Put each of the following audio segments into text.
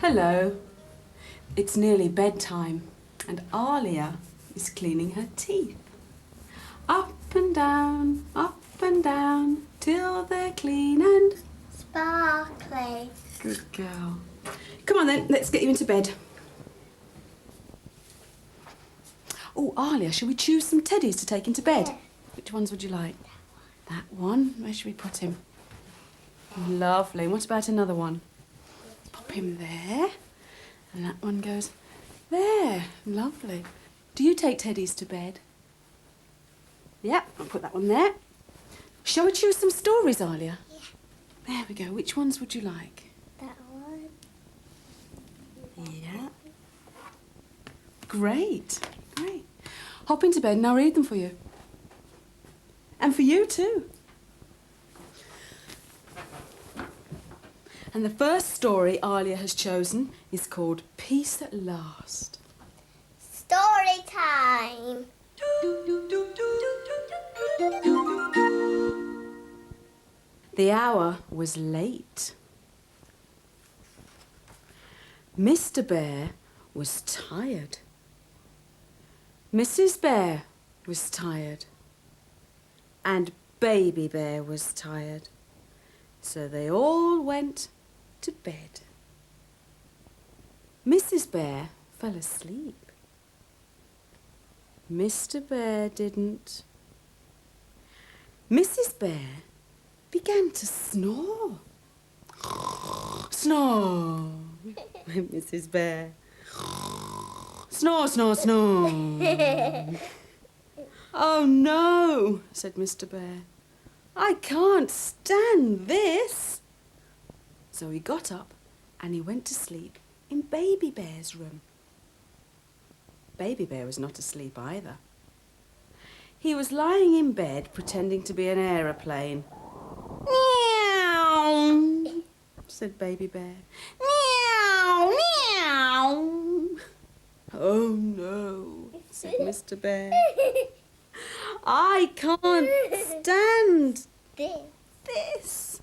Hello. It's nearly bedtime and Alia is cleaning her teeth. Up and down, till they're clean and sparkly. Good girl. Come on then, let's get you into bed. Oh, Alia, shall we choose some teddies to take into bed? Yeah. Which ones would you like? That one. Where should we put him? Lovely. And what about another one? Pop him there. And that one goes there. Lovely. Do you take teddies to bed? Yep, I'll put that one there. Shall we choose some stories, Alia? Yeah. There we go. Which ones would you like? That one. Yeah. Great. Great. Hop into bed and I'll read them for you. And for you too. And the first story Alia has chosen is called Peace at Last. Storytime. The hour was late. Mr. Bear was tired. Mrs. Bear was tired. And Baby Bear was tired. So they all went to bed. Mrs. Bear fell asleep. Mr. Bear didn't. Mrs. Bear began to snore. Snore, went Mrs. Bear. Snore, snore, snore. Oh no, said Mr. Bear. I can't stand this. So he got up and he went to sleep in Baby Bear's room. Baby Bear was not asleep either. He was lying in bed pretending to be an aeroplane. Meow, said Baby Bear. Meow, meow. Oh no, said Mr. Bear. I can't stand this.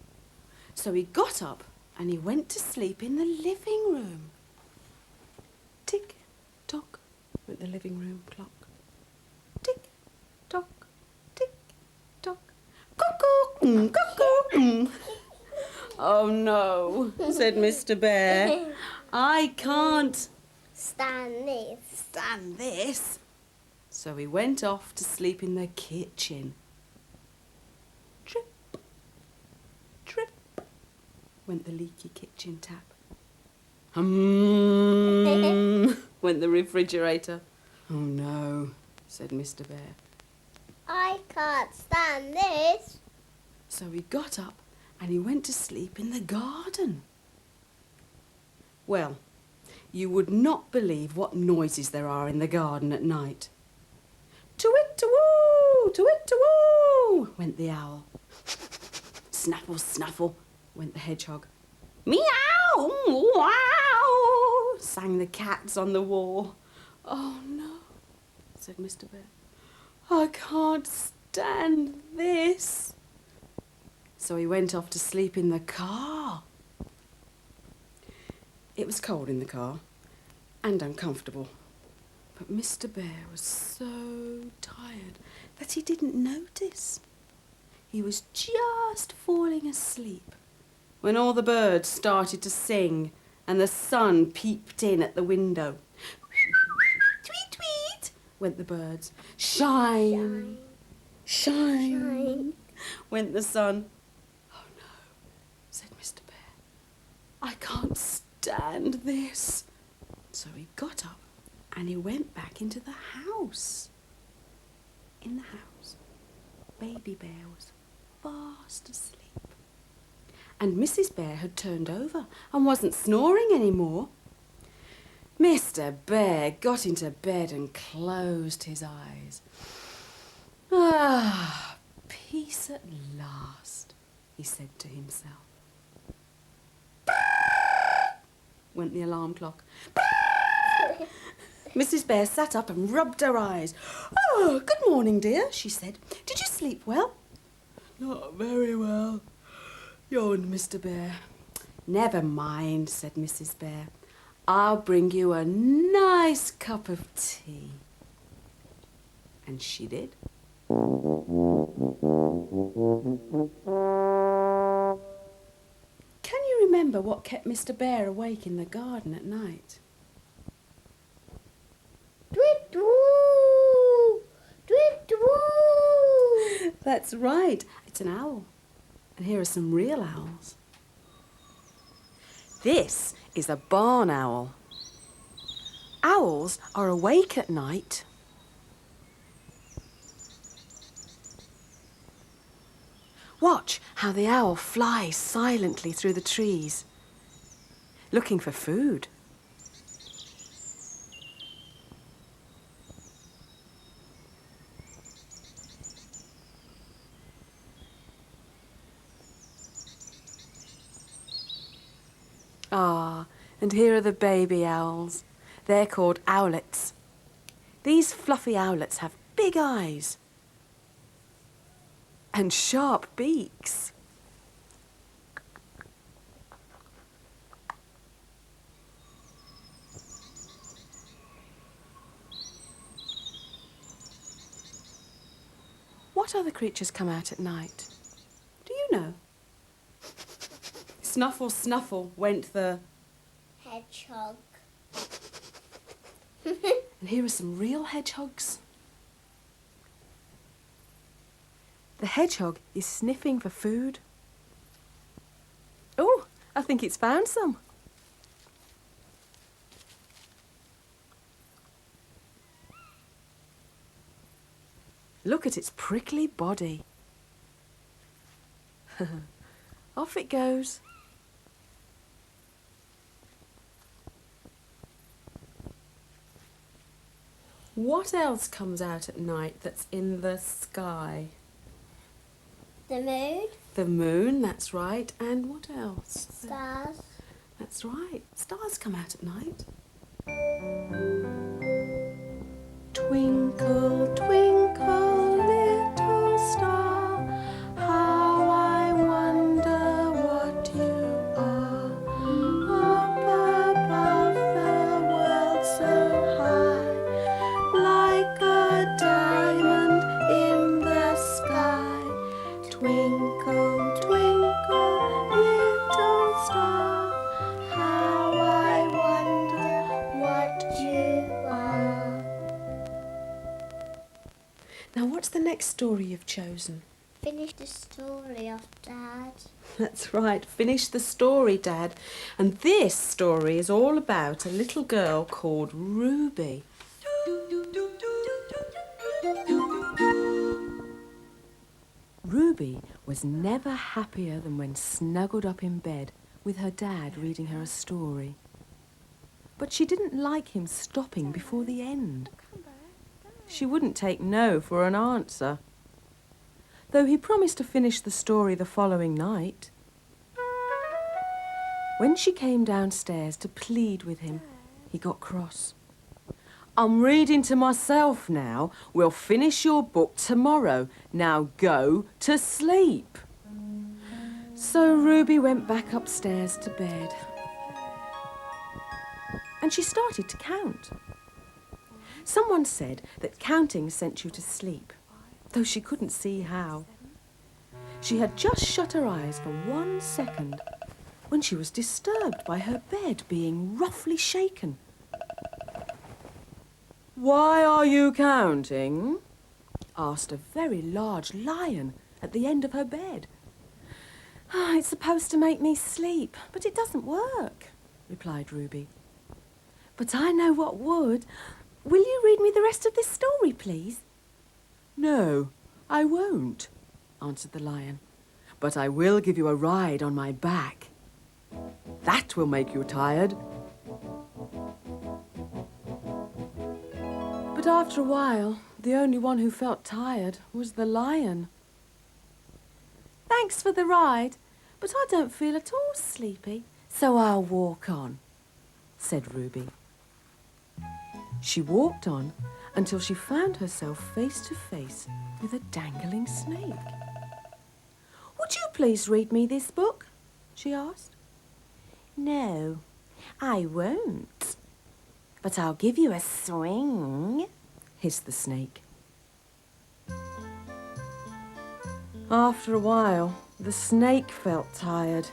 So he got up and he went to sleep in the living room. Tick, tock, went the living room clock. Tick, tock, tick, tock. Cuckoo, cuckoo. Oh no, said Mr. Bear. I can't stand this. So he went off to sleep in the kitchen. Drip, drip, went the leaky kitchen tap. Went the refrigerator. Oh no, said Mr. Bear. I can't stand this. So he got up and he went to sleep in the garden. Well, you would not believe what noises there are in the garden at night. To-wit-to-woo, to-wit-to-woo, went the owl. Snaffle, snaffle, went the hedgehog. Meow, wow, sang the cats on the wall. Oh no, said Mr. Bear. I can't stand this. So he went off to sleep in the car. It was cold in the car and uncomfortable. But Mr. Bear was so tired that he didn't notice. He was just falling asleep when all the birds started to sing and the sun peeped in at the window. Tweet, tweet, went the birds. Shine, shine, went the sun. Oh no, said Mr. Bear. I can't stand this. So he got up and he went back into the house. In the house, Baby Bear was fast asleep. And Mrs. Bear had turned over and wasn't snoring anymore. Mr. Bear got into bed and closed his eyes. Ah, peace at last, he said to himself. Went the alarm clock. Mrs. Bear sat up and rubbed her eyes. Oh, good morning, dear, she said. Did you sleep well? Not very well, yawned Mr. Bear. Never mind, said Mrs. Bear. I'll bring you a nice cup of tea. And she did. Can you remember what kept Mr. Bear awake in the garden at night? Tweet-woo! Tweet-woo! That's right, it's an owl. And here are some real owls. This is a barn owl. Owls are awake at night. Watch how the owl flies silently through the trees, looking for food. Ah, and here are the baby owls. They're called owlets. These fluffy owlets have big eyes and sharp beaks. What other creatures come out at night? Do you know? Snuffle, snuffle went the... Hedgehog. And here are some real hedgehogs. The hedgehog is sniffing for food. Oh, I think it's found some. Look at its prickly body. Off it goes. What else comes out at night that's in the sky? The moon. The moon, that's right. And what else? Stars. That's right. Stars come out at night. Twinkle, twinkle, little star, how I wonder what you are. Up above the world so high, like a diamond in the sky. Twinkle, twinkle, little star, how I wonder what you are. Now, what's the next story you've chosen? Finish the story off, Dad. That's right, finish the story, Dad. And this story is all about a little girl called Ruby. Ruby was never happier than when snuggled up in bed with her dad reading her a story. But she didn't like him stopping before the end. She wouldn't take no for an answer, though he promised to finish the story the following night. When she came downstairs to plead with him, he got cross. I'm reading to myself now. We'll finish your book tomorrow. Now go to sleep. So Ruby went back upstairs to bed. And she started to count. Someone said that counting sent you to sleep, though she couldn't see how. She had just shut her eyes for 1 second when she was disturbed by her bed being roughly shaken. Why are you counting? Asked a very large lion at the end of her bed. It's supposed to make me sleep, but it doesn't work, replied Ruby. But I know what would. Will you read me the rest of this story, please? No, I won't, answered the lion. But I will give you a ride on my back. That will make you tired. But after a while, the only one who felt tired was the lion. Thanks for the ride, but I don't feel at all sleepy, so I'll walk on, said Ruby. She walked on until she found herself face to face with a dangling snake. Would you please read me this book? She asked. No, I won't. But I'll give you a swing, hissed the snake. After a while, the snake felt tired.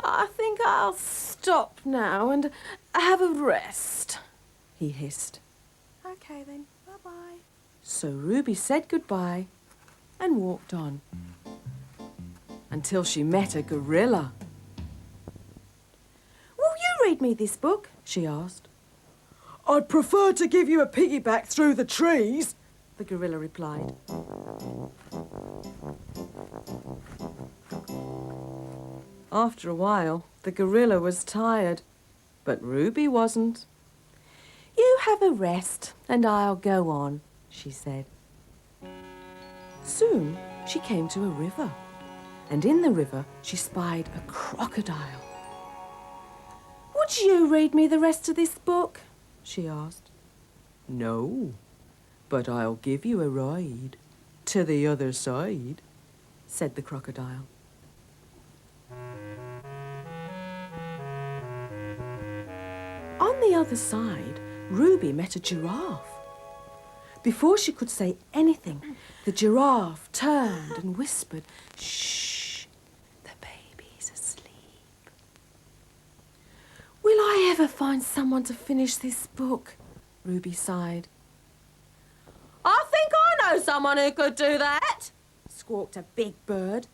I think I'll stop now and have a rest, he hissed. Okay then, bye-bye. So Ruby said goodbye and walked on until she met a gorilla. Will you read me this book? She asked. I'd prefer to give you a piggyback through the trees, the gorilla replied. After a while, the gorilla was tired, but Ruby wasn't. You have a rest and I'll go on, she said. Soon she came to a river, and in the river she spied a crocodile. Would you read me the rest of this book? She asked. No, but I'll give you a ride to the other side, said the crocodile. On the other side, Ruby met a giraffe. Before she could say anything, the giraffe turned and whispered, "Shh, the baby's asleep." Will I ever find someone to finish this book? Ruby sighed. I think I know someone who could do that, squawked a big bird.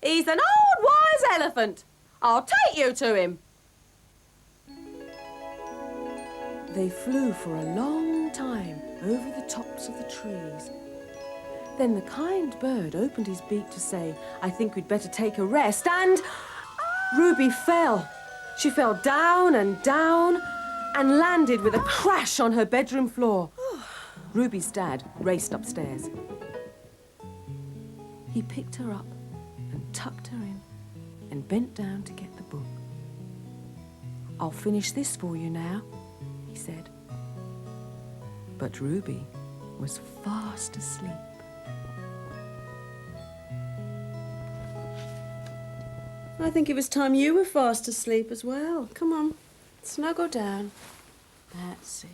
He's an old wise elephant. I'll take you to him. They flew for a long time over the tops of the trees. Then the kind bird opened his beak to say, I think we'd better take a rest, and Ruby fell. She fell down and landed with a crash on her bedroom floor. Ruby's dad raced upstairs. He picked her up and tucked her in and bent down to get the book. I'll finish this for you now, he said. But Ruby was fast asleep. I think it was time you were fast asleep as well. Come on, snuggle down. That's it.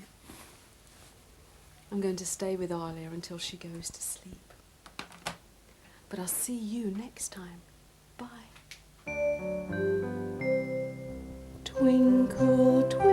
I'm going to stay with Alia until she goes to sleep. But I'll see you next time. Bye. Twinkle, twinkle.